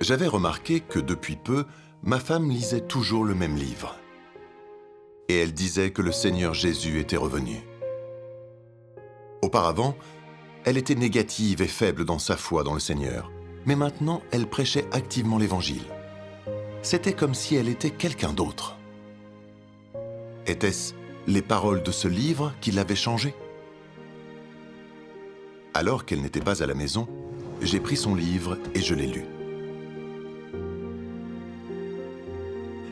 J'avais remarqué que depuis peu, ma femme lisait toujours le même livre. Et elle disait que le Seigneur Jésus était revenu. Auparavant, elle était négative et faible dans sa foi dans le Seigneur. Mais maintenant, elle prêchait activement l'Évangile. C'était comme si elle était quelqu'un d'autre. Étaient-ce les paroles de ce livre qui l'avaient changée? Alors qu'elle n'était pas à la maison, j'ai pris son livre et je l'ai lu.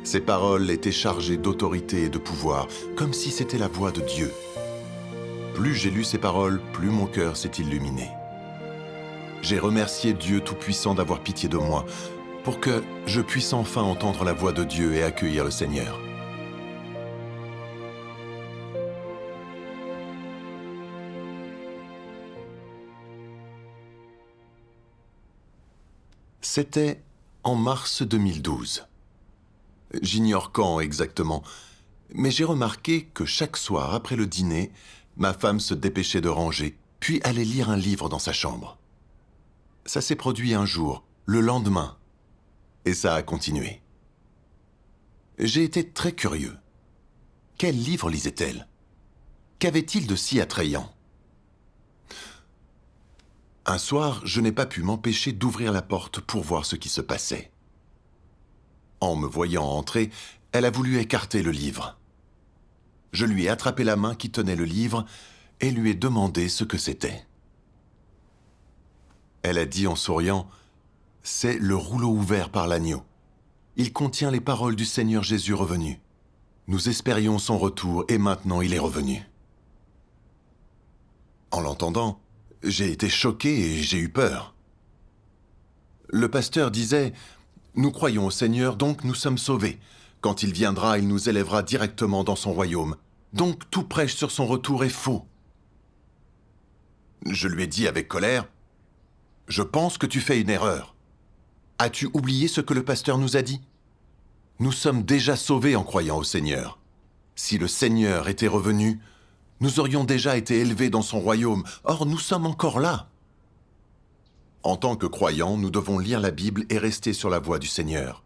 Ces paroles étaient chargées d'autorité et de pouvoir, comme si c'était la voix de Dieu. Plus j'ai lu ces paroles, plus mon cœur s'est illuminé. J'ai remercié Dieu Tout-Puissant d'avoir pitié de moi, pour que je puisse enfin entendre la voix de Dieu et accueillir le Seigneur. C'était en mars 2012. J'ignore quand exactement, mais j'ai remarqué que chaque soir après le dîner, ma femme se dépêchait de ranger, puis allait lire un livre dans sa chambre. Ça s'est produit un jour, le lendemain, et ça a continué. J'ai été très curieux. Quel livre lisait-elle? Qu'avait-il de si attrayant? Un soir, je n'ai pas pu m'empêcher d'ouvrir la porte pour voir ce qui se passait. En me voyant entrer, elle a voulu écarter le livre. Je lui ai attrapé la main qui tenait le livre et lui ai demandé ce que c'était. Elle a dit en souriant, « C'est le rouleau ouvert par l'agneau. Il contient les paroles du Seigneur Jésus revenu. Nous espérions son retour et maintenant il est revenu. » En l'entendant, j'ai été choqué et j'ai eu peur. Le pasteur disait, « Nous croyons au Seigneur, donc nous sommes sauvés. Quand il viendra, il nous élèvera directement dans son royaume. Donc tout prêche sur son retour est faux. » Je lui ai dit avec colère, « Je pense que tu fais une erreur. As-tu oublié ce que le pasteur nous a dit? Nous sommes déjà sauvés en croyant au Seigneur. Si le Seigneur était revenu, nous aurions déjà été élevés dans son royaume. Or, nous sommes encore là. En tant que croyants, nous devons lire la Bible et rester sur la voie du Seigneur.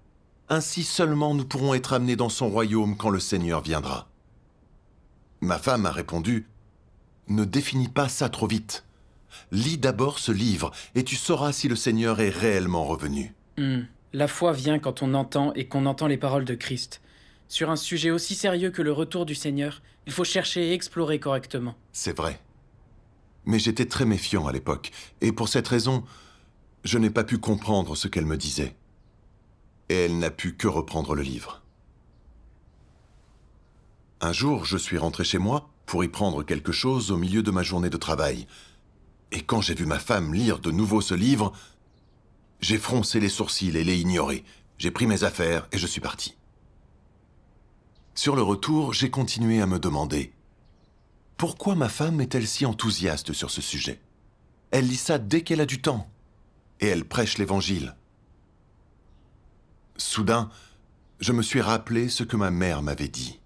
Ainsi seulement nous pourrons être amenés dans son royaume quand le Seigneur viendra. » Ma femme a répondu, « Ne définis pas ça trop vite. Lis d'abord ce livre et tu sauras si le Seigneur est réellement revenu. » La foi vient quand on entend et qu'on entend les paroles de Christ. Sur un sujet aussi sérieux que le retour du Seigneur, il faut chercher et explorer correctement. C'est vrai. Mais j'étais très méfiant à l'époque, et pour cette raison, je n'ai pas pu comprendre ce qu'elle me disait. Et elle n'a pu que reprendre le livre. Un jour, je suis rentré chez moi pour y prendre quelque chose au milieu de ma journée de travail. Et quand j'ai vu ma femme lire de nouveau ce livre, j'ai froncé les sourcils et l'ai ignoré. J'ai pris mes affaires et je suis parti. Sur le retour, j'ai continué à me demander « Pourquoi ma femme est-elle si enthousiaste sur ce sujet? Elle lit ça dès qu'elle a du temps. Et elle prêche l'Évangile. » Soudain, je me suis rappelé ce que ma mère m'avait dit.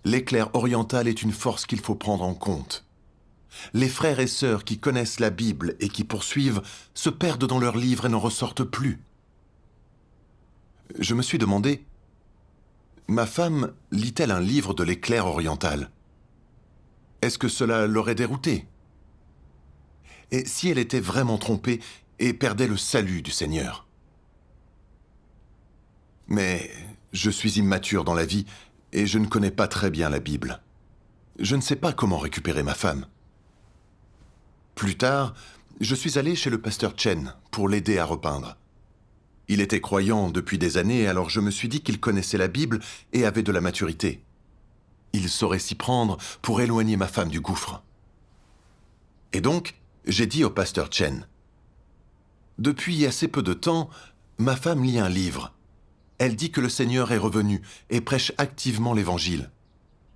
L'éclair oriental est une force qu'il faut prendre en compte. Les frères et sœurs qui connaissent la Bible et qui poursuivent se perdent dans leurs livres et n'en ressortent plus. Je me suis demandé, ma femme lit-elle un livre de l'éclair oriental? Est-ce que cela l'aurait déroutée? Et si elle était vraiment trompée et perdait le salut du Seigneur? Mais je suis immature dans la vie et je ne connais pas très bien la Bible. Je ne sais pas comment récupérer ma femme. Plus tard, je suis allé chez le pasteur Chen pour l'aider à repeindre. Il était croyant depuis des années, alors je me suis dit qu'il connaissait la Bible et avait de la maturité. Il saurait s'y prendre pour éloigner ma femme du gouffre. Et donc, j'ai dit au pasteur Chen, « Depuis assez peu de temps, ma femme lit un livre. Elle dit que le Seigneur est revenu et prêche activement l'Évangile.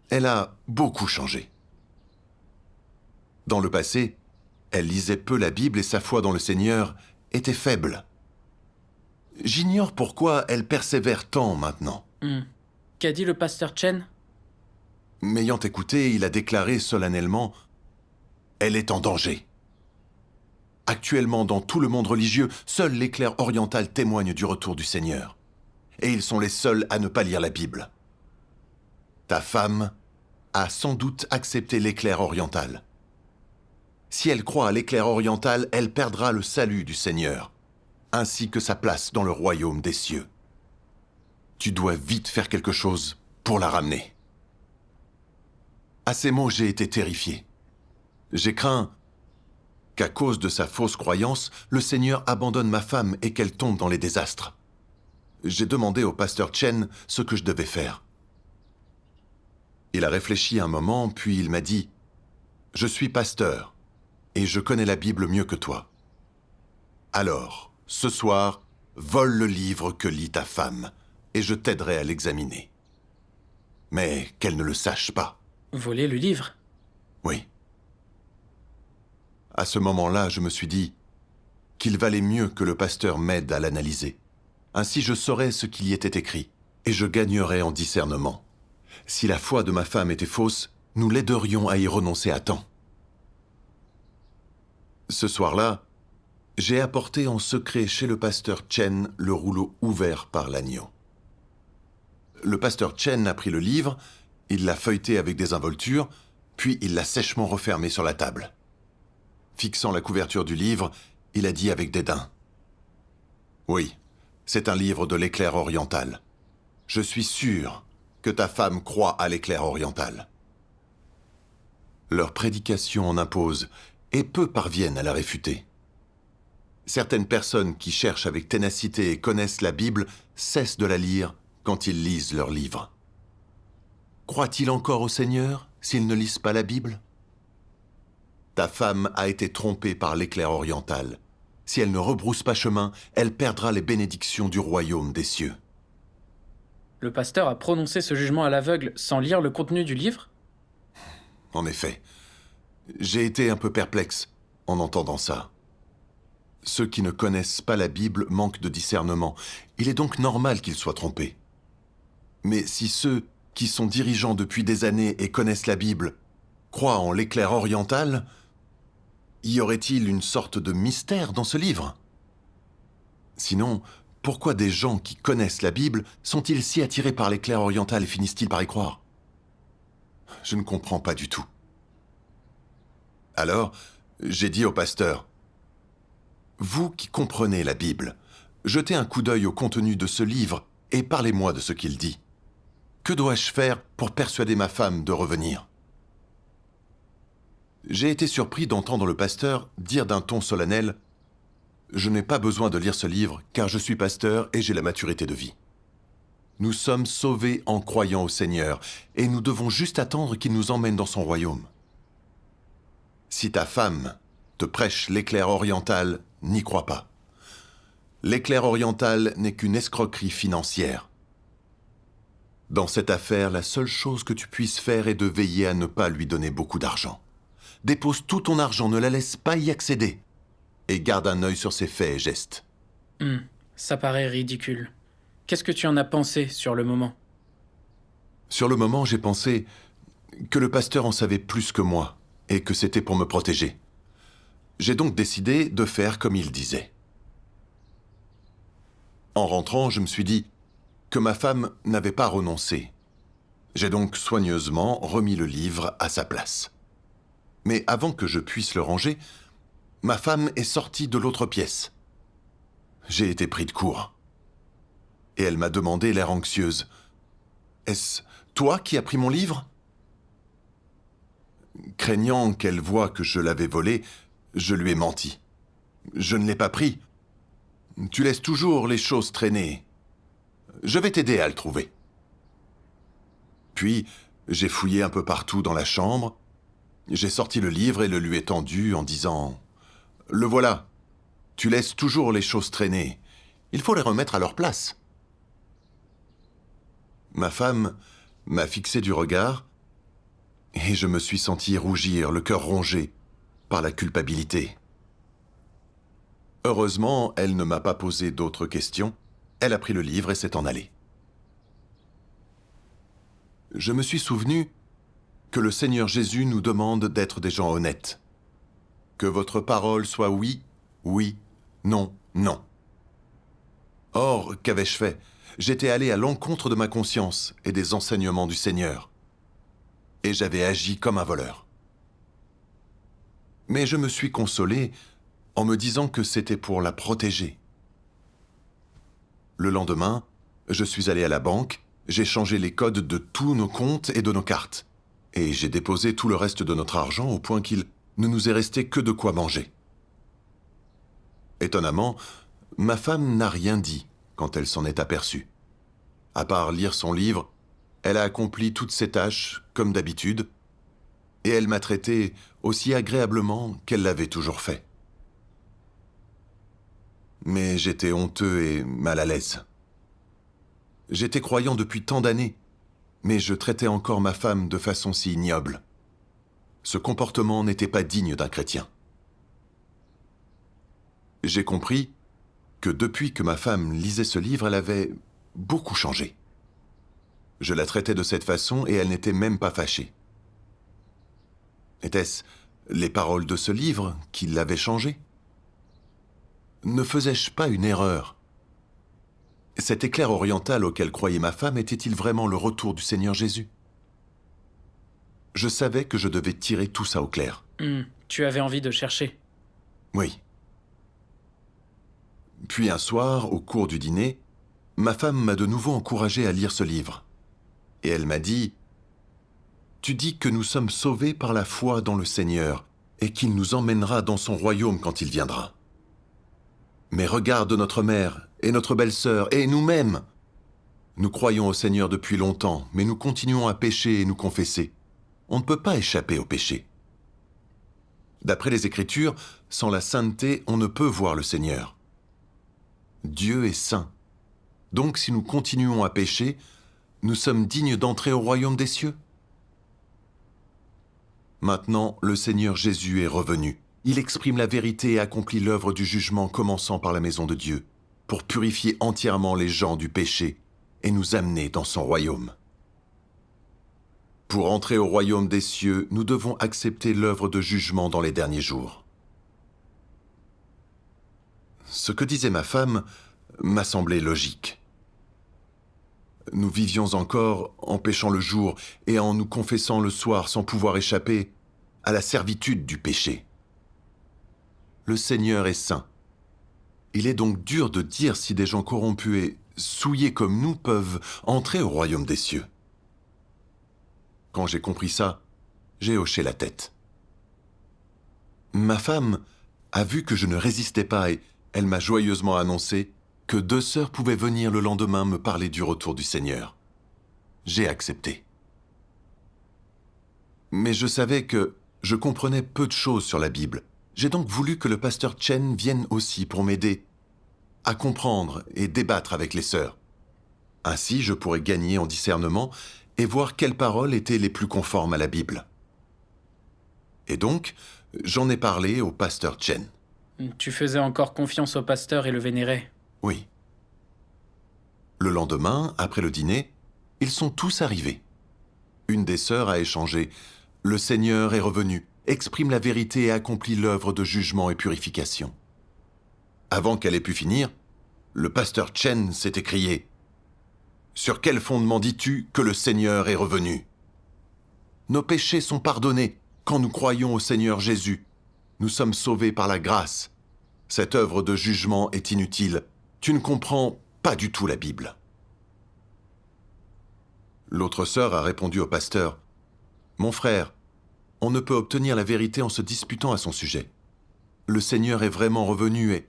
Elle a beaucoup changé. Dans le passé, elle lisait peu la Bible et sa foi dans le Seigneur était faible. J'ignore pourquoi elle persévère tant maintenant. » Qu'a dit le pasteur Chen? M'ayant écouté, il a déclaré solennellement « Elle est en danger. » Actuellement, dans tout le monde religieux, seul l'éclair oriental témoigne du retour du Seigneur. Et ils sont les seuls à ne pas lire la Bible. Ta femme a sans doute accepté l'éclair oriental. Si elle croit à l'éclair oriental, elle perdra le salut du Seigneur, ainsi que sa place dans le royaume des cieux. Tu dois vite faire quelque chose pour la ramener. À ces mots, j'ai été terrifié. J'ai craint qu'à cause de sa fausse croyance, le Seigneur abandonne ma femme et qu'elle tombe dans les désastres. J'ai demandé au pasteur Chen ce que je devais faire. Il a réfléchi un moment, puis il m'a dit « Je suis pasteur et je connais la Bible mieux que toi. Alors, ce soir, vole le livre que lit ta femme et je t'aiderai à l'examiner. Mais qu'elle ne le sache pas. » Voler le livre? Oui. À ce moment-là, je me suis dit qu'il valait mieux que le pasteur m'aide à l'analyser. Ainsi, je saurais ce qu'il y était écrit, et je gagnerais en discernement. Si la foi de ma femme était fausse, nous l'aiderions à y renoncer à temps. Ce soir-là, j'ai apporté en secret chez le pasteur Chen le rouleau ouvert par l'agneau. Le pasteur Chen a pris le livre, il l'a feuilleté avec des involtures, puis il l'a sèchement refermé sur la table. Fixant la couverture du livre, il a dit avec dédain « Oui, c'est un livre de l'éclair oriental. Je suis sûr que ta femme croit à l'éclair oriental. » Leur prédication en impose, et peu parviennent à la réfuter. Certaines personnes qui cherchent avec ténacité et connaissent la Bible cessent de la lire quand ils lisent leur livre. Croient-ils encore au Seigneur s'ils ne lisent pas la Bible? Ta femme a été trompée par l'éclair oriental. Si elle ne rebrousse pas chemin, elle perdra les bénédictions du royaume des cieux. Le pasteur a prononcé ce jugement à l'aveugle sans lire le contenu du livre? En effet, j'ai été un peu perplexe en entendant ça. Ceux qui ne connaissent pas la Bible manquent de discernement. Il est donc normal qu'ils soient trompés. Mais si ceux qui sont dirigeants depuis des années et connaissent la Bible croient en l'éclair oriental, y aurait-il une sorte de mystère dans ce livre? Sinon, pourquoi des gens qui connaissent la Bible sont-ils si attirés par l'éclair oriental et finissent-ils par y croire? Je ne comprends pas du tout. Alors, j'ai dit au pasteur, « Vous qui comprenez la Bible, jetez un coup d'œil au contenu de ce livre et parlez-moi de ce qu'il dit. Que dois-je faire pour persuader ma femme de revenir ?» J'ai été surpris d'entendre le pasteur dire d'un ton solennel « Je n'ai pas besoin de lire ce livre car je suis pasteur et j'ai la maturité de vie. Nous sommes sauvés en croyant au Seigneur et nous devons juste attendre qu'il nous emmène dans son royaume. Si ta femme te prêche l'éclair oriental, n'y crois pas. L'éclair oriental n'est qu'une escroquerie financière. Dans cette affaire, la seule chose que tu puisses faire est de veiller à ne pas lui donner beaucoup d'argent. Dépose tout ton argent, ne la laisse pas y accéder. Et garde un œil sur ses faits et gestes. Ça paraît ridicule. Qu'est-ce que tu en as pensé sur le moment? Sur le moment, j'ai pensé que le pasteur en savait plus que moi et que c'était pour me protéger. J'ai donc décidé de faire comme il disait. En rentrant, je me suis dit que ma femme n'avait pas renoncé. J'ai donc soigneusement remis le livre à sa place. Mais avant que je puisse le ranger, ma femme est sortie de l'autre pièce. J'ai été pris de court. Et elle m'a demandé, l'air anxieuse, « Est-ce toi qui as pris mon livre ?» Craignant qu'elle voie que je l'avais volé, je lui ai menti. « Je ne l'ai pas pris. Tu laisses toujours les choses traîner. Je vais t'aider à le trouver. » Puis, j'ai fouillé un peu partout dans la chambre. J'ai sorti le livre et le lui ai tendu en disant « Le voilà. Tu laisses toujours les choses traîner. Il faut les remettre à leur place. » Ma femme m'a fixé du regard et je me suis senti rougir, le cœur rongé par la culpabilité. Heureusement, elle ne m'a pas posé d'autres questions. Elle a pris le livre et s'est en allée. Je me suis souvenu que le Seigneur Jésus nous demande d'être des gens honnêtes. Que votre parole soit oui Oui, non, non. Or, qu'avais-je fait? J'étais allé à l'encontre de ma conscience et des enseignements du Seigneur. Et j'avais agi comme un voleur. Mais je me suis consolé en me disant que c'était pour la protéger. Le lendemain, je suis allé à la banque, j'ai changé les codes de tous nos comptes et de nos cartes. Et j'ai déposé tout le reste de notre argent au point qu'il ne nous est resté que de quoi manger. Étonnamment, ma femme n'a rien dit quand elle s'en est aperçue. À part lire son livre, elle a accompli toutes ses tâches, comme d'habitude, et elle m'a traité aussi agréablement qu'elle l'avait toujours fait. Mais j'étais honteux et mal à l'aise. J'étais croyant depuis tant d'années, mais je traitais encore ma femme de façon si ignoble. Ce comportement n'était pas digne d'un chrétien. J'ai compris que depuis que ma femme lisait ce livre, elle avait beaucoup changé. Je la traitais de cette façon et elle n'était même pas fâchée. Était-ce les paroles de ce livre qui l'avaient changée? Ne faisais-je pas une erreur? Cet éclair oriental auquel croyait ma femme était-il vraiment le retour du Seigneur Jésus? Je savais que je devais tirer tout ça au clair. Tu avais envie de chercher. Oui. Puis un soir, au cours du dîner, ma femme m'a de nouveau encouragé à lire ce livre. Et elle m'a dit « Tu dis que nous sommes sauvés par la foi dans le Seigneur et qu'il nous emmènera dans son royaume quand il viendra. Mais regarde notre mère et notre belle-sœur et nous-mêmes. Nous croyons au Seigneur depuis longtemps, mais nous continuons à pécher et nous confesser. On ne peut pas échapper au péché. D'après les Écritures, sans la sainteté, on ne peut voir le Seigneur. Dieu est saint. Donc si nous continuons à pécher, nous sommes dignes d'entrer au royaume des cieux. Maintenant, le Seigneur Jésus est revenu. Il exprime la vérité et accomplit l'œuvre du jugement commençant par la maison de Dieu, pour purifier entièrement les gens du péché et nous amener dans son royaume. Pour entrer au royaume des cieux, nous devons accepter l'œuvre de jugement dans les derniers jours. Ce que disait ma femme m'a semblé logique. Nous vivions encore en péchant le jour et en nous confessant le soir sans pouvoir échapper à la servitude du péché. Le Seigneur est saint. Il est donc dur de dire si des gens corrompus et souillés comme nous peuvent entrer au royaume des cieux. Quand j'ai compris ça, j'ai hoché la tête. Ma femme a vu que je ne résistais pas et elle m'a joyeusement annoncé que 2 sœurs pouvaient venir le lendemain me parler du retour du Seigneur. J'ai accepté. Mais je savais que je comprenais peu de choses sur la Bible. J'ai donc voulu que le pasteur Chen vienne aussi pour m'aider à comprendre et débattre avec les sœurs. Ainsi, je pourrais gagner en discernement et voir quelles paroles étaient les plus conformes à la Bible. Et donc, j'en ai parlé au pasteur Chen. Tu faisais encore confiance au pasteur et le vénérais. Oui. Le lendemain, après le dîner, ils sont tous arrivés. Une des sœurs a échangé « Le Seigneur est revenu, exprime la vérité et accomplit l'œuvre de jugement et purification. » Avant qu'elle ait pu finir, le pasteur Chen s'est écrié « Sur quel fondement dis-tu que le Seigneur est revenu? Nos péchés sont pardonnés quand nous croyons au Seigneur Jésus. Nous sommes sauvés par la grâce. Cette œuvre de jugement est inutile. Tu ne comprends pas du tout la Bible. » L'autre sœur a répondu au pasteur « Mon frère, on ne peut obtenir la vérité en se disputant à son sujet. Le Seigneur est vraiment revenu et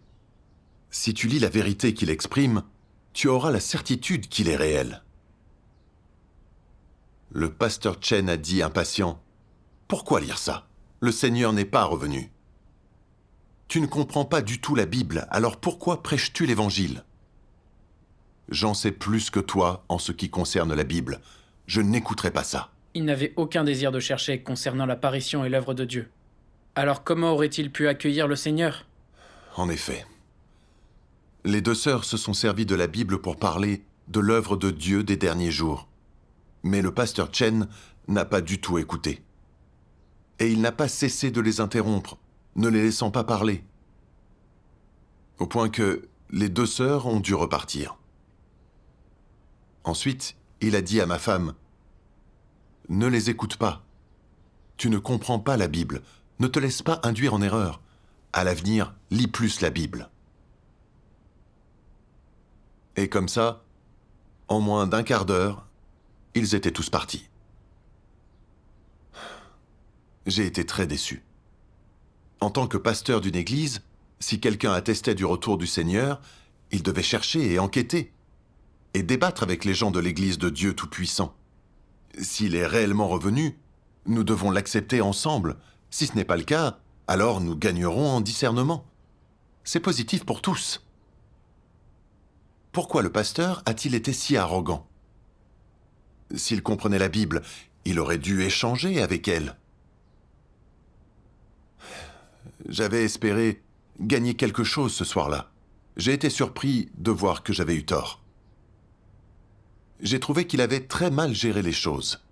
si tu lis la vérité qu'il exprime, tu auras la certitude qu'il est réel. » Le pasteur Chen a dit impatient « Pourquoi lire ça? Le Seigneur n'est pas revenu. » Tu ne comprends pas du tout la Bible, alors pourquoi prêches-tu l'Évangile? J'en sais plus que toi en ce qui concerne la Bible. Je n'écouterai pas ça. Il n'avait aucun désir de chercher concernant l'apparition et l'œuvre de Dieu. Alors comment aurait-il pu accueillir le Seigneur? En effet. Les 2 sœurs se sont servies de la Bible pour parler de l'œuvre de Dieu des derniers jours. Mais le pasteur Chen n'a pas du tout écouté. Et il n'a pas cessé de les interrompre, ne les laissant pas parler. au point que les deux sœurs ont dû repartir. Ensuite, il a dit à ma femme, « Ne les écoute pas. Tu ne comprends pas la Bible. Ne te laisse pas induire en erreur. À l'avenir, lis plus la Bible. » Et comme ça, en moins d'un quart d'heure, ils étaient tous partis. J'ai été très déçu. En tant que pasteur d'une église, si quelqu'un attestait du retour du Seigneur, il devait chercher et enquêter, et débattre avec les gens de l'église de Dieu Tout-Puissant. S'il est réellement revenu, nous devons l'accepter ensemble. Si ce n'est pas le cas, alors nous gagnerons en discernement. C'est positif pour tous. Pourquoi le pasteur a-t-il été si arrogant? S'il comprenait la Bible, il aurait dû échanger avec elle. J'avais espéré gagner quelque chose ce soir-là. J'ai été surpris de voir que j'avais eu tort. J'ai trouvé qu'il avait très mal géré les choses.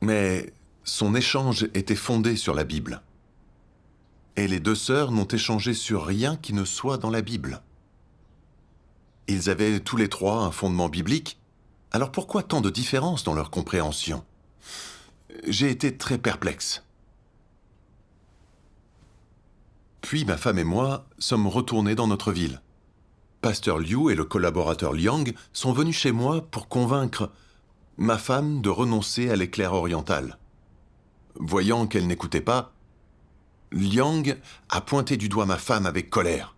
Mais son échange était fondé sur la Bible. Et les deux sœurs n'ont échangé sur rien qui ne soit dans la Bible. Ils avaient tous les trois un fondement biblique, alors pourquoi tant de différences dans leur compréhension? J'ai été très perplexe. Puis ma femme et moi sommes retournés dans notre ville. Pasteur Liu et le collaborateur Liang sont venus chez moi pour convaincre ma femme de renoncer à l'éclair oriental. Voyant qu'elle n'écoutait pas, Liang a pointé du doigt ma femme avec colère.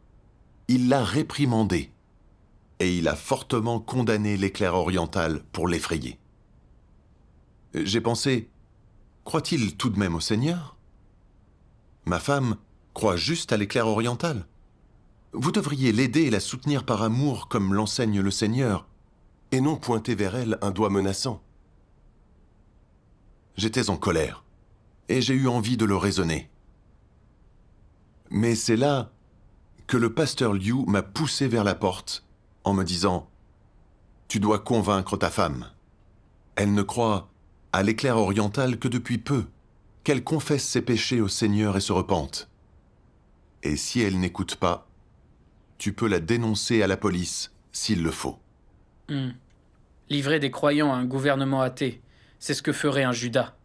Il l'a réprimandée et il a fortement condamné l'éclair oriental pour l'effrayer. J'ai pensé, croit-il tout de même au Seigneur? Ma femme croit juste à l'éclair oriental. Vous devriez l'aider et la soutenir par amour comme l'enseigne le Seigneur, et non pointer vers elle un doigt menaçant. J'étais en colère, et j'ai eu envie de le raisonner. Mais c'est là que le pasteur Liu m'a poussé vers la porte en me disant « Tu dois convaincre ta femme. Elle ne croit à l'éclair oriental que depuis peu, qu'elle confesse ses péchés au Seigneur et se repente. Et si elle n'écoute pas, tu peux la dénoncer à la police s'il le faut. » Livrer des croyants à un gouvernement athée, c'est ce que ferait un Judas.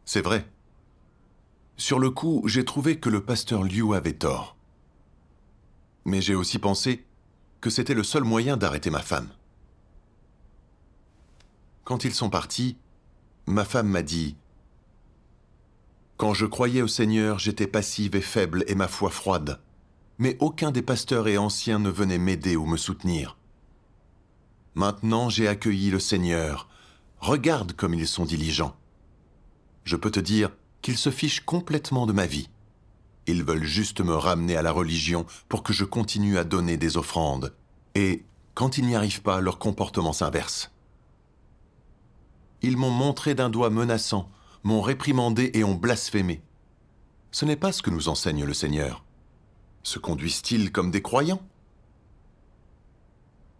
C'est vrai. Sur le coup, j'ai trouvé que le pasteur Liu avait tort. Mais j'ai aussi pensé que c'était le seul moyen d'arrêter ma femme. Quand ils sont partis, ma femme m'a dit « Quand je croyais au Seigneur, j'étais passive et faible et ma foi froide. Mais aucun des pasteurs et anciens ne venait m'aider ou me soutenir. Maintenant, j'ai accueilli le Seigneur. Regarde comme ils sont diligents. Je peux te dire qu'ils se fichent complètement de ma vie. Ils veulent juste me ramener à la religion pour que je continue à donner des offrandes. Et, quand ils n'y arrivent pas, leur comportement s'inverse. Ils m'ont montré d'un doigt menaçant, m'ont réprimandé et ont blasphémé. Ce n'est pas ce que nous enseigne le Seigneur. Se conduisent-ils comme des croyants?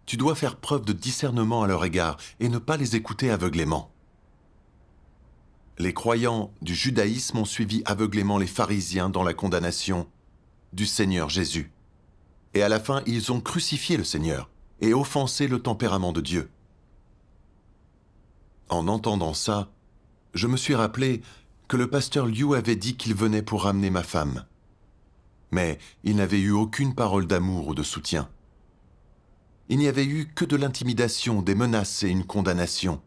Tu dois faire preuve de discernement à leur égard et ne pas les écouter aveuglément. Les croyants du judaïsme ont suivi aveuglément les pharisiens dans la condamnation du Seigneur Jésus. Et à la fin, ils ont crucifié le Seigneur et offensé le tempérament de Dieu. En entendant ça, je me suis rappelé que le pasteur Liu avait dit qu'il venait pour ramener ma femme. Mais il n'avait eu aucune parole d'amour ou de soutien. Il n'y avait eu que de l'intimidation, des menaces et une condamnation.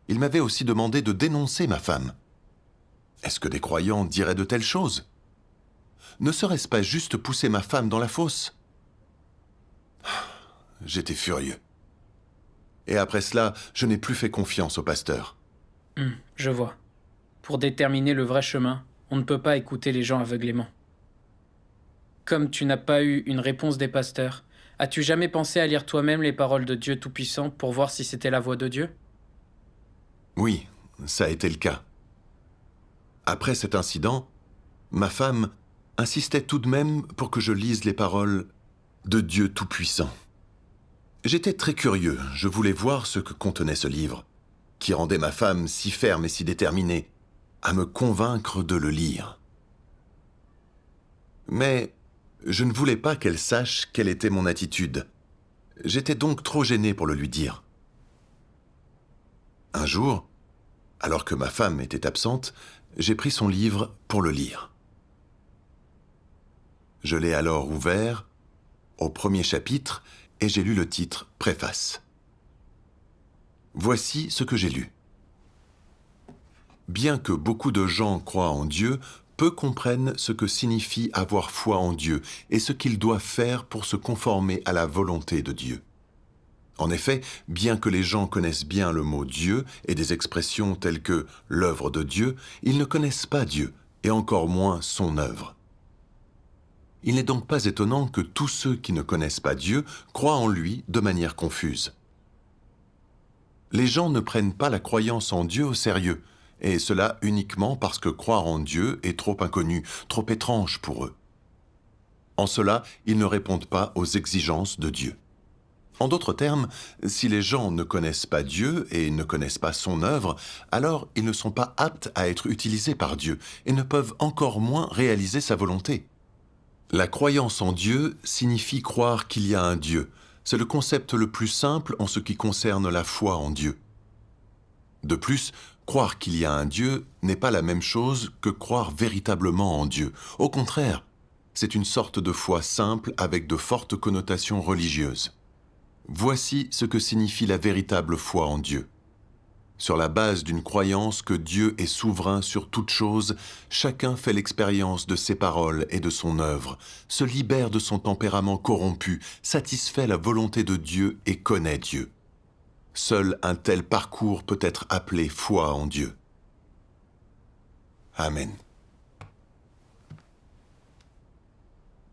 Il m'avait aussi demandé de dénoncer ma femme. Est-ce que des croyants diraient de telles choses? Ne serait-ce pas juste pousser ma femme dans la fosse? J'étais furieux. Et après cela, je n'ai plus fait confiance au pasteur. Je vois. Pour déterminer le vrai chemin, on ne peut pas écouter les gens aveuglément. Comme tu n'as pas eu une réponse des pasteurs, as-tu jamais pensé à lire toi-même les paroles de Dieu Tout-Puissant pour voir si c'était la voix de Dieu? Oui, ça a été le cas. Après cet incident, ma femme insistait tout de même pour que je lise les paroles de Dieu Tout-Puissant. J'étais très curieux, je voulais voir ce que contenait ce livre, qui rendait ma femme si ferme et si déterminée à me convaincre de le lire. Mais Je ne voulais pas qu'elle sache quelle était mon attitude. J'étais donc trop gêné pour le lui dire. Un jour, alors que ma femme était absente, j'ai pris son livre pour le lire. Je l'ai alors ouvert au premier chapitre et j'ai lu le titre « Préface ». Voici ce que j'ai lu. Bien que beaucoup de gens croient en Dieu, peu comprennent ce que signifie avoir foi en Dieu et ce qu'ils doivent faire pour se conformer à la volonté de Dieu. En effet, bien que les gens connaissent bien le mot Dieu et des expressions telles que l'œuvre de Dieu, ils ne connaissent pas Dieu et encore moins son œuvre. Il n'est donc pas étonnant que tous ceux qui ne connaissent pas Dieu croient en lui de manière confuse. Les gens ne prennent pas la croyance en Dieu au sérieux, et cela uniquement parce que croire en Dieu est trop inconnu, trop étrange pour eux. En cela, ils ne répondent pas aux exigences de Dieu. En d'autres termes, si les gens ne connaissent pas Dieu et ne connaissent pas son œuvre, alors ils ne sont pas aptes à être utilisés par Dieu et ne peuvent encore moins réaliser sa volonté. La croyance en Dieu signifie croire qu'il y a un Dieu. C'est le concept le plus simple en ce qui concerne la foi en Dieu. De plus, croire qu'il y a un Dieu n'est pas la même chose que croire véritablement en Dieu. Au contraire, c'est une sorte de foi simple avec de fortes connotations religieuses. Voici ce que signifie la véritable foi en Dieu. Sur la base d'une croyance que Dieu est souverain sur toute chose, chacun fait l'expérience de ses paroles et de son œuvre, se libère de son tempérament corrompu, satisfait la volonté de Dieu et connaît Dieu. Seul un tel parcours peut être appelé foi en Dieu. Amen.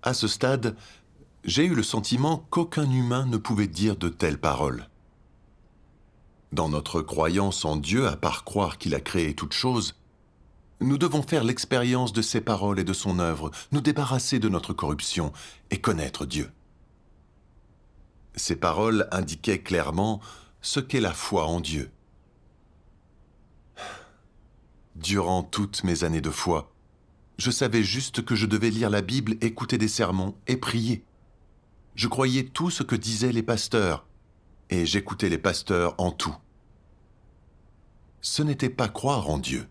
À ce stade, j'ai eu le sentiment qu'aucun humain ne pouvait dire de telles paroles. Dans notre croyance en Dieu, à part croire qu'il a créé toute chose, nous devons faire l'expérience de ses paroles et de son œuvre, nous débarrasser de notre corruption et connaître Dieu. Ces paroles indiquaient clairement ce qu'est la foi en Dieu. Durant toutes mes années de foi, je savais juste que je devais lire la Bible, écouter des sermons et prier. Je croyais tout ce que disaient les pasteurs, et j'écoutais les pasteurs en tout. Ce n'était pas croire en Dieu,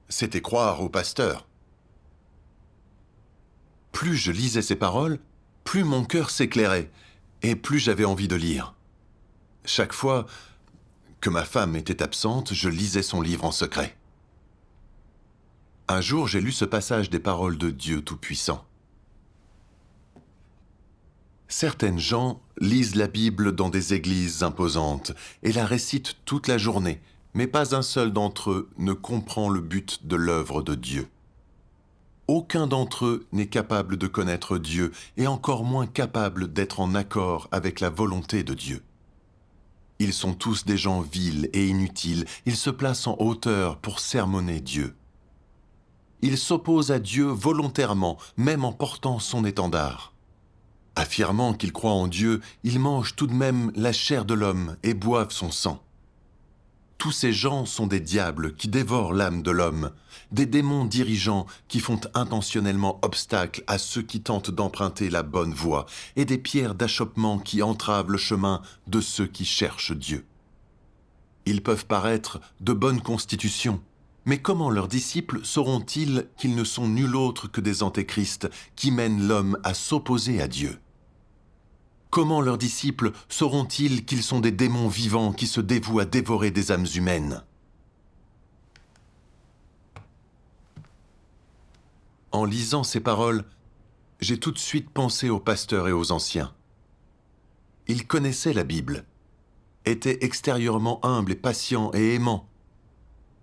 c'était croire aux pasteurs. Plus je lisais ces paroles, plus mon cœur s'éclairait, et plus j'avais envie de lire. Chaque fois que ma femme était absente, je lisais son livre en secret. Un jour, j'ai lu ce passage des paroles de Dieu Tout-Puissant. Certaines gens lisent la Bible dans des églises imposantes et la récitent toute la journée, mais pas un seul d'entre eux ne comprend le but de l'œuvre de Dieu. Aucun d'entre eux n'est capable de connaître Dieu et encore moins capable d'être en accord avec la volonté de Dieu. Ils sont tous des gens vils et inutiles, ils se placent en hauteur pour sermonner Dieu. Ils s'opposent à Dieu volontairement, même en portant son étendard. Affirmant qu'ils croient en Dieu, ils mangent tout de même la chair de l'homme et boivent son sang. Tous ces gens sont des diables qui dévorent l'âme de l'homme, des démons dirigeants qui font intentionnellement obstacle à ceux qui tentent d'emprunter la bonne voie, et des pierres d'achoppement qui entravent le chemin de ceux qui cherchent Dieu. Ils peuvent paraître de bonne constitution, mais comment leurs disciples sauront-ils qu'ils ne sont nul autre que des antéchrists qui mènent l'homme à s'opposer à Dieu ? Comment leurs disciples sauront-ils qu'ils sont des démons vivants qui se dévouent à dévorer des âmes humaines ? En lisant ces paroles, j'ai tout de suite pensé aux pasteurs et aux anciens. Ils connaissaient la Bible, étaient extérieurement humbles et patients et aimants,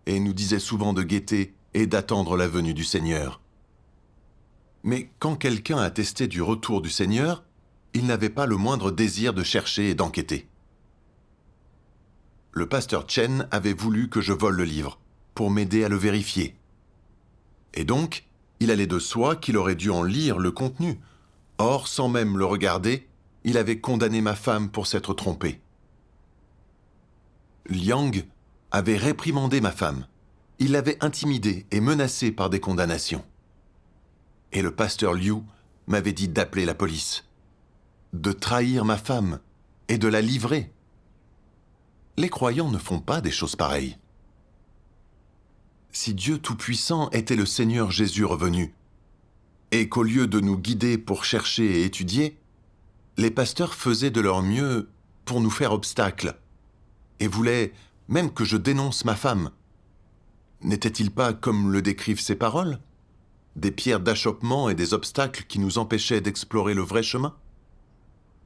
et nous disaient souvent de guetter et d'attendre la venue du Seigneur. Mais quand quelqu'un attestait du retour du Seigneur, il n'avait pas le moindre désir de chercher et d'enquêter. Le pasteur Chen avait voulu que je vole le livre, pour m'aider à le vérifier. Et donc, il allait de soi qu'il aurait dû en lire le contenu. Or, sans même le regarder, il avait condamné ma femme pour s'être trompé. Liang avait réprimandé ma femme. Il l'avait intimidée et menacée par des condamnations. Et le pasteur Liu m'avait dit d'appeler la police, de trahir ma femme et de la livrer. Les croyants ne font pas des choses pareilles. Si Dieu Tout-Puissant était le Seigneur Jésus revenu, et qu'au lieu de nous guider pour chercher et étudier, les pasteurs faisaient de leur mieux pour nous faire obstacle, et voulaient même que je dénonce ma femme, n'était-il pas, comme le décrivent ces paroles, des pierres d'achoppement et des obstacles qui nous empêchaient d'explorer le vrai chemin?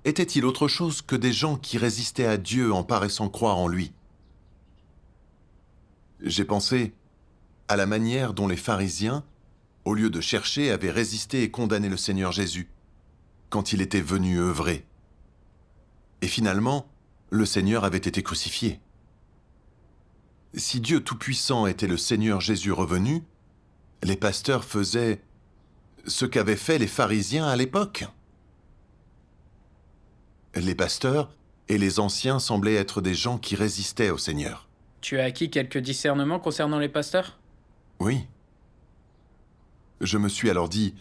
Était-il autre chose que des gens qui résistaient à Dieu en paraissant croire en lui? J'ai pensé à la manière dont les pharisiens, au lieu de chercher, avaient résisté et condamné le Seigneur Jésus, quand il était venu œuvrer. Et finalement, le Seigneur avait été crucifié. Si Dieu Tout-Puissant était le Seigneur Jésus revenu, les pasteurs faisaient ce qu'avaient fait les pharisiens à l'époque. Les pasteurs et les anciens semblaient être des gens qui résistaient au Seigneur. Tu as acquis quelques discernements concernant les pasteurs? Oui. Je me suis alors dit,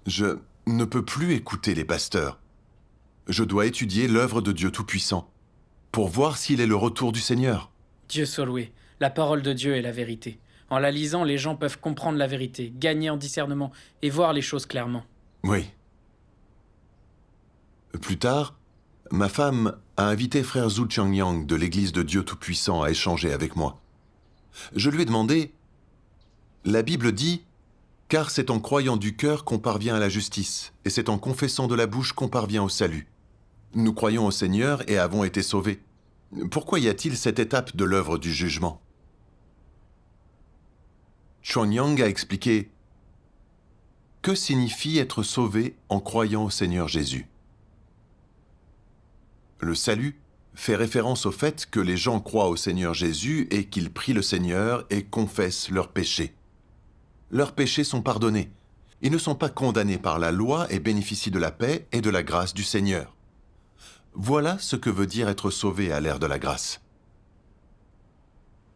je ne peux plus écouter les pasteurs. Je dois étudier l'œuvre de Dieu Tout-Puissant pour voir s'il est le retour du Seigneur. Dieu soit loué, la parole de Dieu est la vérité. En la lisant, les gens peuvent comprendre la vérité, gagner en discernement et voir les choses clairement. Oui. Plus tard, ma femme a invité frère Zhu Changyang de l'Église de Dieu Tout-Puissant à échanger avec moi. Je lui ai demandé, la Bible dit, car c'est en croyant du cœur qu'on parvient à la justice, et c'est en confessant de la bouche qu'on parvient au salut. Nous croyons au Seigneur et avons été sauvés. Pourquoi y a-t-il cette étape de l'œuvre du jugement? Chuanyang a expliqué, que signifie être sauvé en croyant au Seigneur Jésus? Le salut fait référence au fait que les gens croient au Seigneur Jésus et qu'ils prient le Seigneur et confessent leurs péchés. Leurs péchés sont pardonnés. Ils ne sont pas condamnés par la loi et bénéficient de la paix et de la grâce du Seigneur. Voilà ce que veut dire être sauvé à l'ère de la grâce.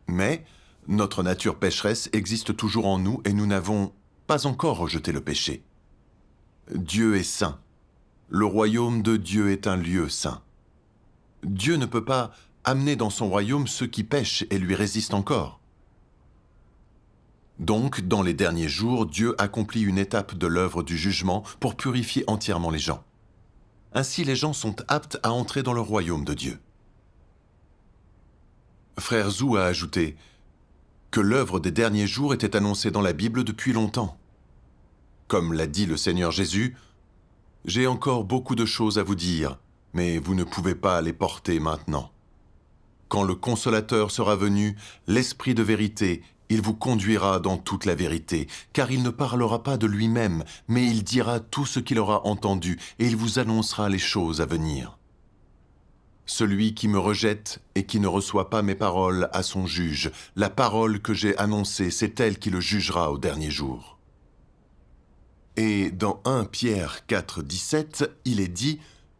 Mais notre nature pécheresse existe toujours en nous et nous n'avons pas encore rejeté le péché. Dieu est saint. Le royaume de Dieu est un lieu saint. Dieu ne peut pas amener dans son royaume ceux qui pêchent et lui résistent encore. Donc, dans les derniers jours, Dieu accomplit une étape de l'œuvre du jugement pour purifier entièrement les gens. Ainsi, les gens sont aptes à entrer dans le royaume de Dieu. Frère Zhu a ajouté que l'œuvre des derniers jours était annoncée dans la Bible depuis longtemps. Comme l'a dit le Seigneur Jésus, « J'ai encore beaucoup de choses à vous dire, mais vous ne pouvez pas les porter maintenant. Quand le Consolateur sera venu, l'Esprit de vérité, il vous conduira dans toute la vérité, car il ne parlera pas de lui-même, mais il dira tout ce qu'il aura entendu, et il vous annoncera les choses à venir. Celui qui me rejette et qui ne reçoit pas mes paroles à son juge, la parole que j'ai annoncée, c'est elle qui le jugera au dernier jour. » Et dans 1 Pierre 4, 17, il est dit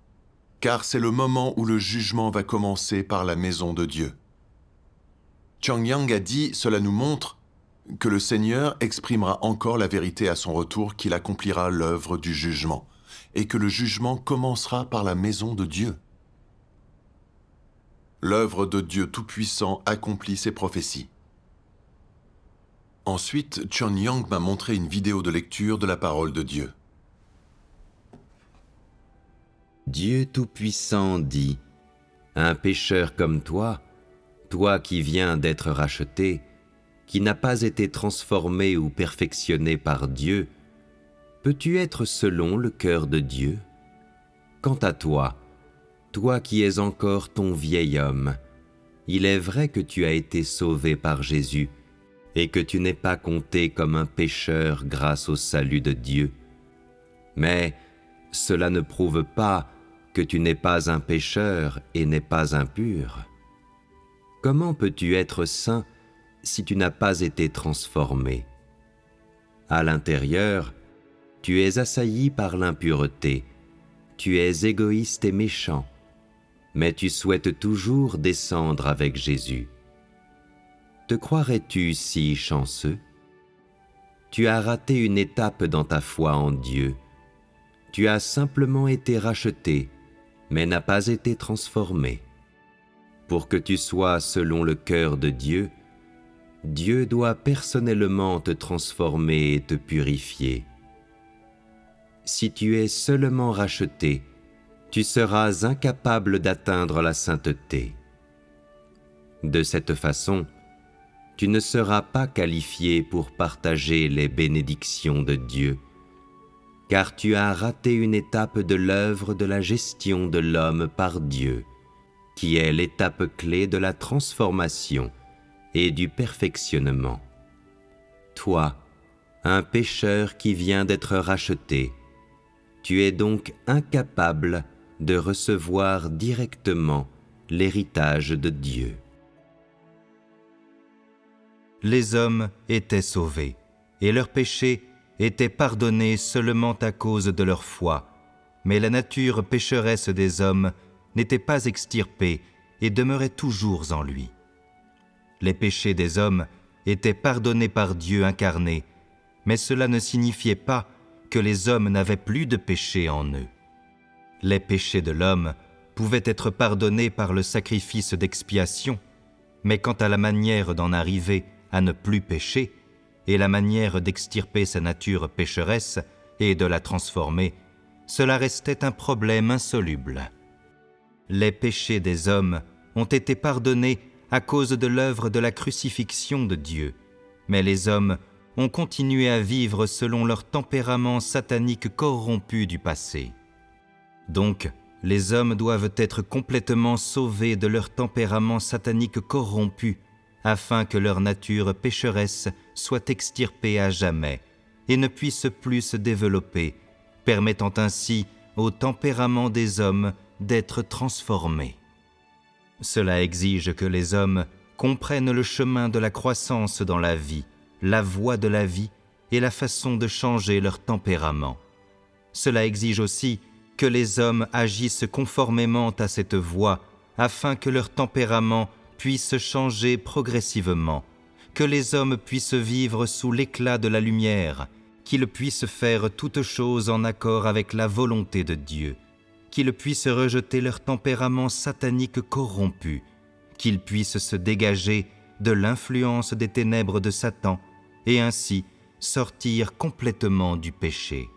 « Car c'est le moment où le jugement va commencer par la maison de Dieu. » Changyang a dit « Cela nous montre que le Seigneur exprimera encore la vérité à son retour, qu'il accomplira l'œuvre du jugement, et que le jugement commencera par la maison de Dieu. » L'œuvre de Dieu Tout-Puissant accomplit ses prophéties. Ensuite, Chuanyang m'a montré une vidéo de lecture de la parole de Dieu. Dieu Tout-Puissant dit, « Un pécheur comme toi, toi qui viens d'être racheté, qui n'as pas été transformé ou perfectionné par Dieu, peux-tu être selon le cœur de Dieu? Quant à toi, toi qui es encore ton vieil homme, il est vrai que tu as été sauvé par Jésus et que tu n'es pas compté comme un pécheur grâce au salut de Dieu. Mais cela ne prouve pas que tu n'es pas un pécheur et n'es pas impur. Comment peux-tu être saint si tu n'as pas été transformé? À l'intérieur, tu es assailli par l'impureté, tu es égoïste et méchant, mais tu souhaites toujours descendre avec Jésus. Te croirais-tu si chanceux? Tu as raté une étape dans ta foi en Dieu. Tu as simplement été racheté, mais n'as pas été transformé. Pour que tu sois selon le cœur de Dieu, Dieu doit personnellement te transformer et te purifier. Si tu es seulement racheté, tu seras incapable d'atteindre la sainteté. De cette façon, tu ne seras pas qualifié pour partager les bénédictions de Dieu, car tu as raté une étape de l'œuvre de la gestion de l'homme par Dieu, qui est l'étape clé de la transformation et du perfectionnement. Toi, un pécheur qui vient d'être racheté, tu es donc incapable de recevoir directement l'héritage de Dieu. Les hommes étaient sauvés, et leurs péchés étaient pardonnés seulement à cause de leur foi, mais la nature pécheresse des hommes n'était pas extirpée et demeurait toujours en lui. Les péchés des hommes étaient pardonnés par Dieu incarné, mais cela ne signifiait pas que les hommes n'avaient plus de péché en eux. Les péchés de l'homme pouvaient être pardonnés par le sacrifice d'expiation, mais quant à la manière d'en arriver à ne plus pécher, et la manière d'extirper sa nature pécheresse et de la transformer, cela restait un problème insoluble. Les péchés des hommes ont été pardonnés à cause de l'œuvre de la crucifixion de Dieu, mais les hommes ont continué à vivre selon leur tempérament satanique corrompu du passé. Donc, les hommes doivent être complètement sauvés de leur tempérament satanique corrompu, afin que leur nature pécheresse soit extirpée à jamais et ne puisse plus se développer, permettant ainsi au tempérament des hommes d'être transformé. Cela exige que les hommes comprennent le chemin de la croissance dans la vie, la voie de la vie et la façon de changer leur tempérament. Cela exige aussi que les hommes agissent conformément à cette voie afin que leur tempérament puisse changer progressivement, que les hommes puissent vivre sous l'éclat de la lumière, qu'ils puissent faire toutes choses en accord avec la volonté de Dieu, qu'ils puissent rejeter leur tempérament satanique corrompu, qu'ils puissent se dégager de l'influence des ténèbres de Satan et ainsi sortir complètement du péché.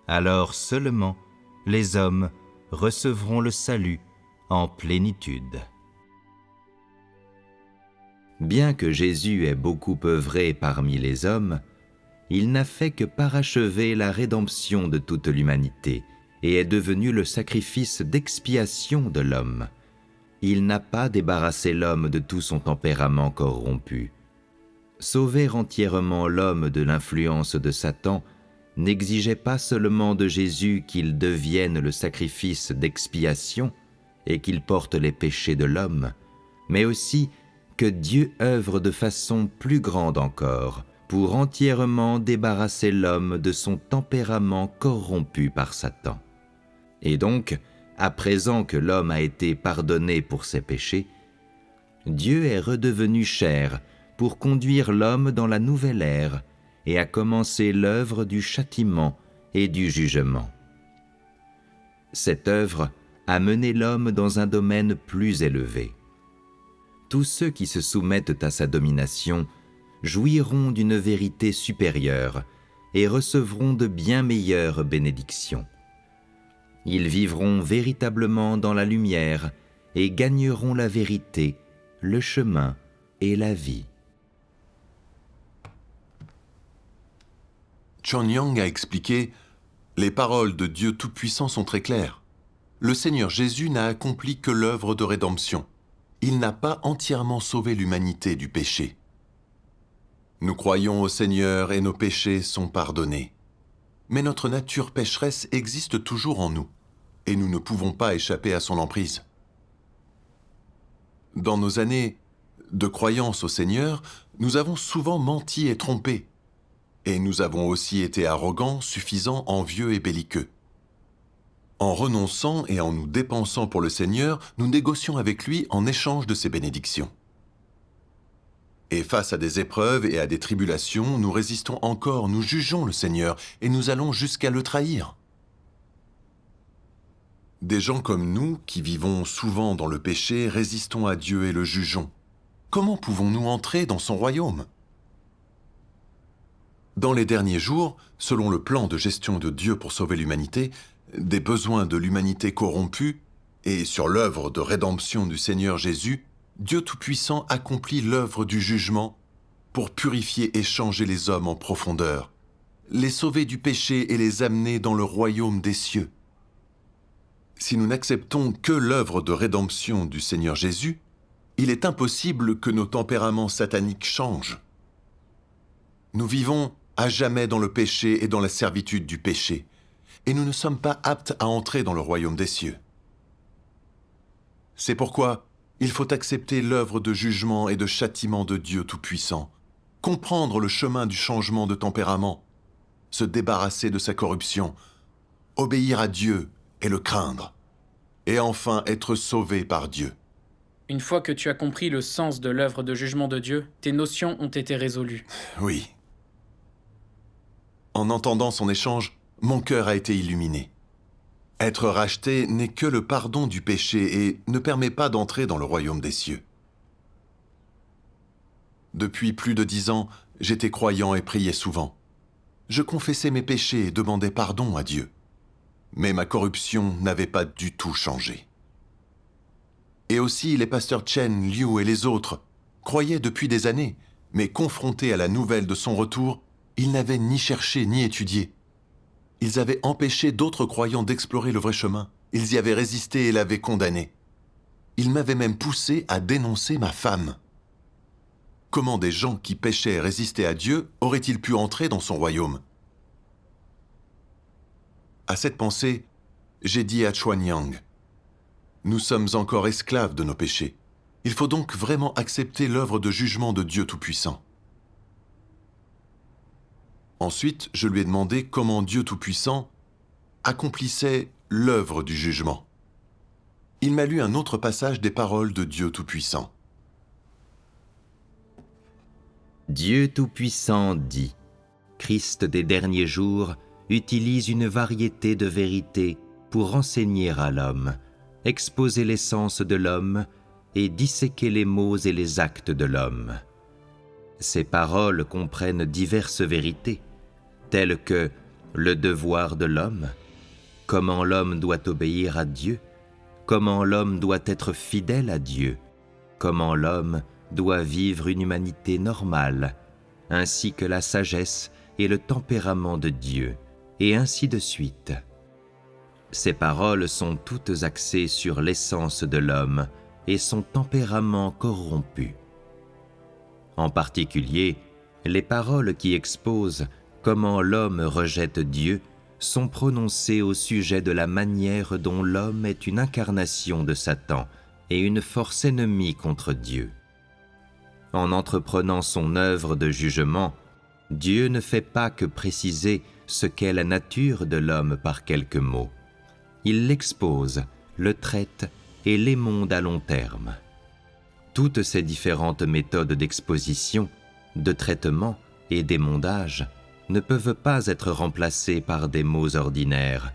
Alors seulement les hommes recevront le salut en plénitude. Bien que Jésus ait beaucoup œuvré parmi les hommes, il n'a fait que parachever la rédemption de toute l'humanité et est devenu le sacrifice d'expiation de l'homme. Il n'a pas débarrassé l'homme de tout son tempérament corrompu. Sauver entièrement l'homme de l'influence de Satan n'exigeait pas seulement de Jésus qu'il devienne le sacrifice d'expiation et qu'il porte les péchés de l'homme, mais aussi que Dieu œuvre de façon plus grande encore pour entièrement débarrasser l'homme de son tempérament corrompu par Satan. Et donc, à présent que l'homme a été pardonné pour ses péchés, Dieu est redevenu chair pour conduire l'homme dans la nouvelle ère et a commencé l'œuvre du châtiment et du jugement. Cette œuvre a mené l'homme dans un domaine plus élevé. Tous ceux qui se soumettent à sa domination jouiront d'une vérité supérieure et recevront de bien meilleures bénédictions. Ils vivront véritablement dans la lumière et gagneront la vérité, le chemin et la vie. John Young a expliqué « Les paroles de Dieu Tout-Puissant sont très claires. Le Seigneur Jésus n'a accompli que l'œuvre de rédemption. Il n'a pas entièrement sauvé l'humanité du péché. Nous croyons au Seigneur et nos péchés sont pardonnés. Mais notre nature pécheresse existe toujours en nous, et nous ne pouvons pas échapper à son emprise. Dans nos années de croyance au Seigneur, nous avons souvent menti et trompé, et nous avons aussi été arrogants, suffisants, envieux et belliqueux. En renonçant et en nous dépensant pour le Seigneur, nous négocions avec lui en échange de ses bénédictions. Et face à des épreuves et à des tribulations, nous résistons encore, nous jugeons le Seigneur et nous allons jusqu'à le trahir. Des gens comme nous, qui vivons souvent dans le péché, résistons à Dieu et le jugeons. Comment pouvons-nous entrer dans son royaume? Dans les derniers jours, selon le plan de gestion de Dieu pour sauver l'humanité, des besoins de l'humanité corrompue, et sur l'œuvre de rédemption du Seigneur Jésus, Dieu Tout-Puissant accomplit l'œuvre du jugement pour purifier et changer les hommes en profondeur, les sauver du péché et les amener dans le royaume des cieux. Si nous n'acceptons que l'œuvre de rédemption du Seigneur Jésus, il est impossible que nos tempéraments sataniques changent. Nous vivons à jamais dans le péché et dans la servitude du péché, et nous ne sommes pas aptes à entrer dans le royaume des cieux. C'est pourquoi il faut accepter l'œuvre de jugement et de châtiment de Dieu Tout-Puissant, comprendre le chemin du changement de tempérament, se débarrasser de sa corruption, obéir à Dieu et le craindre, et enfin être sauvé par Dieu. Une fois que tu as compris le sens de l'œuvre de jugement de Dieu, tes notions ont été résolues. Oui. En entendant son échange, mon cœur a été illuminé. Être racheté n'est que le pardon du péché et ne permet pas d'entrer dans le royaume des cieux. Depuis plus de 10 ans, j'étais croyant et priais souvent. Je confessais mes péchés et demandais pardon à Dieu. Mais ma corruption n'avait pas du tout changé. Et aussi les pasteurs Chen, Liu et les autres croyaient depuis des années, mais confrontés à la nouvelle de son retour, ils n'avaient ni cherché ni étudié. Ils avaient empêché d'autres croyants d'explorer le vrai chemin. Ils y avaient résisté et l'avaient condamné. Ils m'avaient même poussé à dénoncer ma femme. Comment des gens qui péchaient et résistaient à Dieu auraient-ils pu entrer dans son royaume? À cette pensée, j'ai dit à Chuanyang, « Nous sommes encore esclaves de nos péchés. Il faut donc vraiment accepter l'œuvre de jugement de Dieu Tout-Puissant. » Ensuite, je lui ai demandé comment Dieu Tout-Puissant accomplissait l'œuvre du jugement. Il m'a lu un autre passage des paroles de Dieu Tout-Puissant. Dieu Tout-Puissant dit, Christ des derniers jours utilise une variété de vérités pour enseigner à l'homme, exposer l'essence de l'homme et disséquer les mots et les actes de l'homme. Ces paroles comprennent diverses vérités, telles que le devoir de l'homme, comment l'homme doit obéir à Dieu, comment l'homme doit être fidèle à Dieu, comment l'homme doit vivre une humanité normale, ainsi que la sagesse et le tempérament de Dieu, et ainsi de suite. Ces paroles sont toutes axées sur l'essence de l'homme et son tempérament corrompu. En particulier, les paroles qui exposent comment l'homme rejette Dieu sont prononcées au sujet de la manière dont l'homme est une incarnation de Satan et une force ennemie contre Dieu. En entreprenant son œuvre de jugement, Dieu ne fait pas que préciser ce qu'est la nature de l'homme par quelques mots. Il l'expose, le traite et l'émonde à long terme. Toutes ces différentes méthodes d'exposition, de traitement et d'émondage ne peuvent pas être remplacées par des mots ordinaires,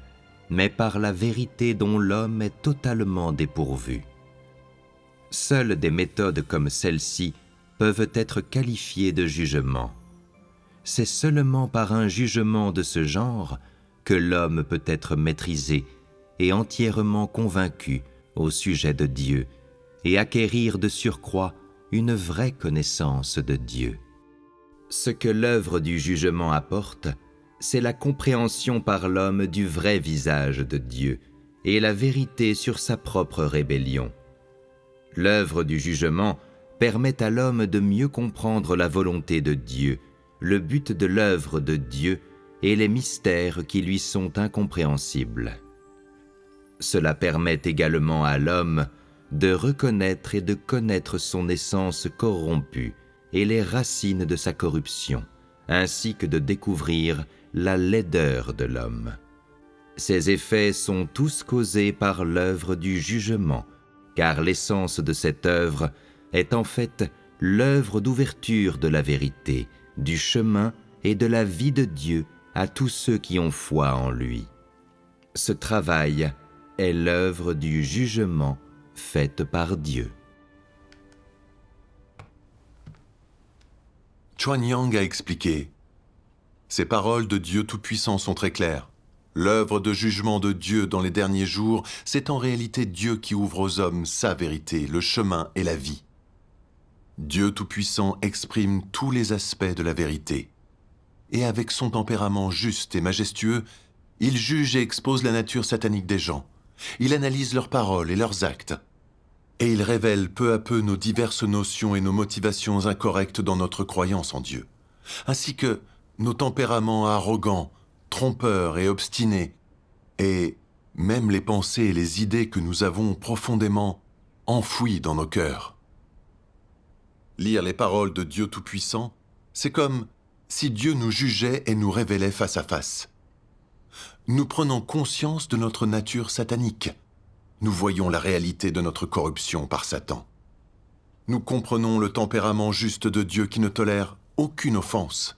mais par la vérité dont l'homme est totalement dépourvu. Seules des méthodes comme celle-ci peuvent être qualifiées de jugement. C'est seulement par un jugement de ce genre que l'homme peut être maîtrisé et entièrement convaincu au sujet de Dieu et acquérir de surcroît une vraie connaissance de Dieu. Ce que l'œuvre du jugement apporte, c'est la compréhension par l'homme du vrai visage de Dieu et la vérité sur sa propre rébellion. L'œuvre du jugement permet à l'homme de mieux comprendre la volonté de Dieu, le but de l'œuvre de Dieu et les mystères qui lui sont incompréhensibles. Cela permet également à l'homme de reconnaître et de connaître son essence corrompue et les racines de sa corruption, ainsi que de découvrir la laideur de l'homme. Ces effets sont tous causés par l'œuvre du jugement, car l'essence de cette œuvre est en fait l'œuvre d'ouverture de la vérité, du chemin et de la vie de Dieu à tous ceux qui ont foi en lui. Ce travail est l'œuvre du jugement faite par Dieu. Chuan Yang a expliqué « Ces paroles de Dieu Tout-Puissant sont très claires. L'œuvre de jugement de Dieu dans les derniers jours, c'est en réalité Dieu qui ouvre aux hommes sa vérité, le chemin et la vie. Dieu Tout-Puissant exprime tous les aspects de la vérité. Et avec son tempérament juste et majestueux, il juge et expose la nature satanique des gens. Il analyse leurs paroles et leurs actes. Et il révèle peu à peu nos diverses notions et nos motivations incorrectes dans notre croyance en Dieu, ainsi que nos tempéraments arrogants, trompeurs et obstinés, et même les pensées et les idées que nous avons profondément enfouies dans nos cœurs. Lire les paroles de Dieu Tout-Puissant, c'est comme si Dieu nous jugeait et nous révélait face à face. Nous prenons conscience de notre nature satanique. Nous voyons la réalité de notre corruption par Satan. Nous comprenons le tempérament juste de Dieu qui ne tolère aucune offense.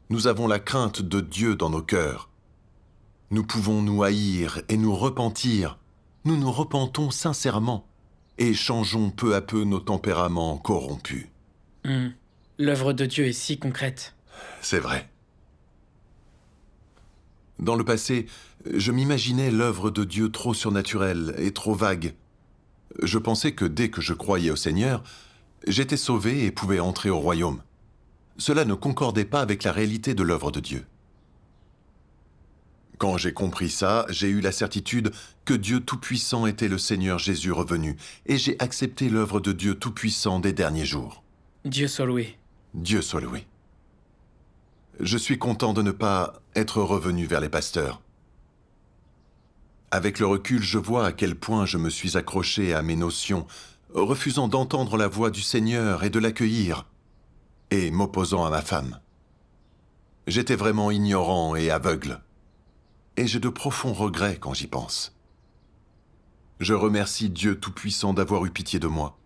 Nous avons la crainte de Dieu dans nos cœurs. Nous pouvons nous haïr et nous repentir. Nous nous repentons sincèrement et changeons peu à peu nos tempéraments corrompus. L'œuvre de Dieu est si concrète. C'est vrai. Dans le passé, je m'imaginais l'œuvre de Dieu trop surnaturelle et trop vague. Je pensais que dès que je croyais au Seigneur, j'étais sauvé et pouvais entrer au royaume. Cela ne concordait pas avec la réalité de l'œuvre de Dieu. Quand j'ai compris ça, j'ai eu la certitude que Dieu Tout-Puissant était le Seigneur Jésus revenu, et j'ai accepté l'œuvre de Dieu Tout-Puissant des derniers jours. Dieu soit loué. Dieu soit loué. Je suis content de ne pas être revenu vers les pasteurs. Avec le recul, je vois à quel point je me suis accroché à mes notions, refusant d'entendre la voix du Seigneur et de l'accueillir, et m'opposant à ma femme. J'étais vraiment ignorant et aveugle, et j'ai de profonds regrets quand j'y pense. Je remercie Dieu Tout-Puissant d'avoir eu pitié de moi,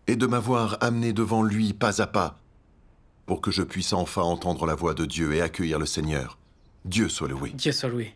et de m'avoir amené devant lui pas à pas, pour que je puisse enfin entendre la voix de Dieu et accueillir le Seigneur. Dieu soit loué. Dieu soit loué.